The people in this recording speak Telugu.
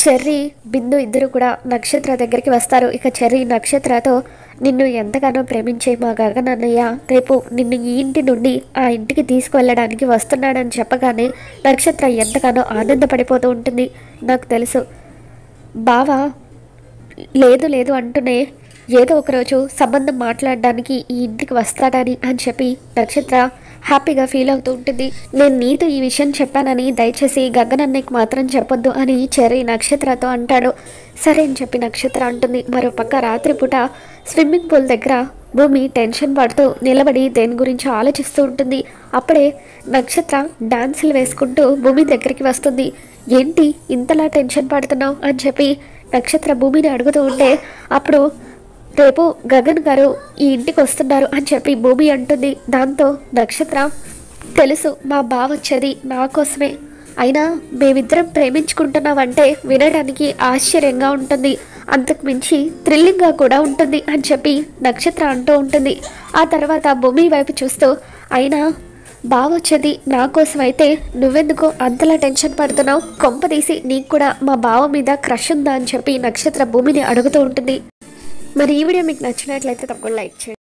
చెర్రీ బిందు ఇద్దరు కూడా నక్షత్ర దగ్గరికి వస్తారు. ఇక చెర్రీ నక్షత్రతో నిన్ను ఎంతగానో ప్రేమించే మా గగన్ అన్నయ్య రేపు నిన్ను ఈ ఇంటి నుండి ఆ ఇంటికి తీసుకువెళ్ళడానికి వస్తున్నాడని చెప్పగానే నక్షత్ర ఎంతగానో ఆనందపడిపోతూ ఉంటుంది. నాకు తెలుసు బావ లేదు లేదు అంటూనే ఏదో ఒకరోజు సంబంధం మాట్లాడడానికి ఈ ఇంటికి వస్తాడని అని చెప్పి నక్షత్ర హ్యాపీగా ఫీల్ అవుతూ ఉంటుంది. నేను నీతో ఈ విషయం చెప్పానని దయచేసి గగన్ అన్నయ్యకి మాత్రం చెప్పొద్దు అని చెర్రీ నక్షత్రతో అంటాడు. సరే అని చెప్పి నక్షత్ర అంటుంది. మరోపక్క రాత్రిపూట స్విమ్మింగ్ పూల్ దగ్గర భూమి టెన్షన్ పడుతూ నిలబడి దేని గురించి ఆలోచిస్తూ ఉంటుంది. అప్పుడే నక్షత్ర డాన్సులు వేసుకుంటూ భూమి దగ్గరికి వస్తుంది. ఏంటి ఇంతలా టెన్షన్ పడుతున్నావు అని చెప్పి నక్షత్ర భూమిని అడుగుతూ ఉంటే అప్పుడు రేపు గగన్ గారు ఈ ఇంటికి వస్తున్నారు అని చెప్పి భూమి అంటుంది. దాంతో నక్షత్ర తెలుసు మా బావ వచ్చేది నా కోసమే, అయినా మేమిద్దరం ప్రేమించుకుంటున్నామంటే వినడానికి ఆశ్చర్యంగా ఉంటుంది, అంతకు మించి థ్రిల్లింగ్గా కూడా ఉంటుంది అని చెప్పి నక్షత్ర అంటూ ఉంటుంది. ఆ తర్వాత భూమి వైపు చూస్తూ అయినా బావ వచ్చేది నా కోసం అయితే నువ్వెందుకు అంతలా టెన్షన్ పడుతున్నావు, కొంపదీసి నీకు కూడా మా బావ మీద క్రష్ ఉందా అని చెప్పి నక్షత్ర భూమిని అడుగుతూ ఉంటుంది. మరి ఈ వీడియో మీకు నచ్చినట్లయితే తప్పకుండా లైక్ చేయండి.